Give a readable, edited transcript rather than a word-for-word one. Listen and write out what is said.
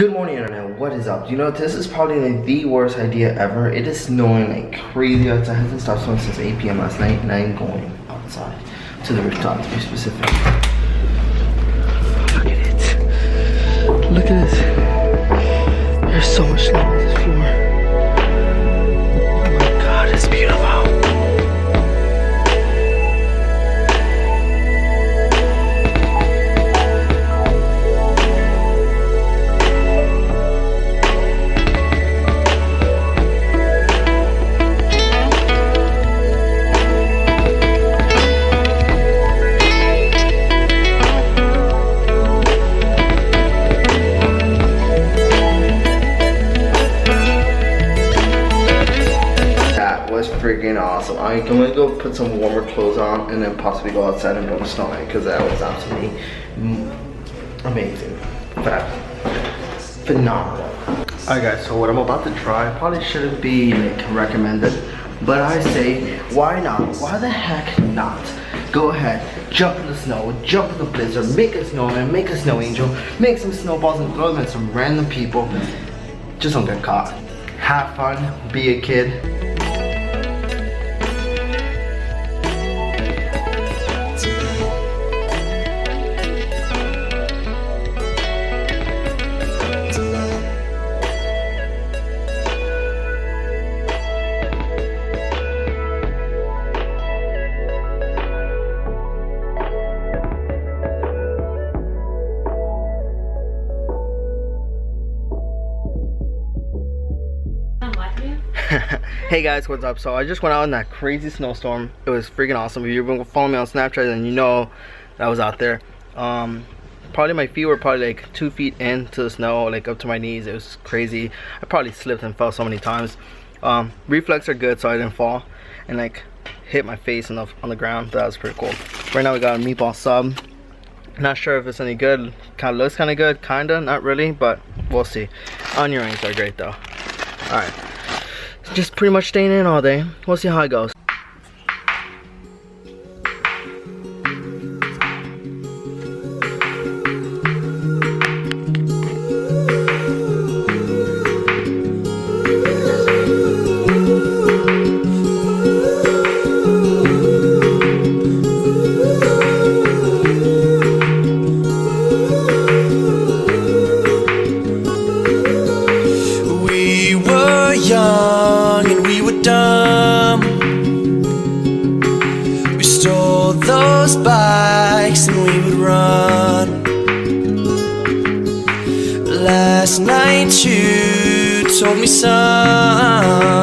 Good morning, internet. What is up? You know, this is probably like the worst idea ever. It is snowing like crazy outside. It hasn't stopped snowing since 8 p.m. last night, and I'm going outside to the rooftop to be specific. Look at it. Look at this. There's so much snow on this floor. Oh my god, it's beautiful. Freaking awesome. I'm gonna go put some warmer clothes on and then possibly go outside and build a snowman because that was absolutely amazing. Phenomenal. Alright guys, so what I'm about to try probably shouldn't be like recommended, but I say why not? Why the heck not? Go ahead, jump in the snow, jump in the blizzard, make a snowman, make a snow angel, make some snowballs and throw them at some random people. Just don't get caught. Have fun, be a kid. Hey guys, what's up? So I just went out in that crazy snowstorm. It was freaking awesome. If you've been following me on Snapchat, then you know that I was out there. Probably my feet were probably like 2 feet into the snow, like up to my knees. It was crazy. I probably slipped and fell so many times. Reflex are good, so I didn't fall and like hit my face on the ground. That was pretty cool. Right now we got a meatball sub. Not sure if it's any good. Kind of looks kind of good, kinda, not really, but we'll see. Onion rings are great though. All right. Just pretty much staying in all day. We'll see how it goes. We were young and we were dumb. We stole those bikes and we would run. Last night you told me, son,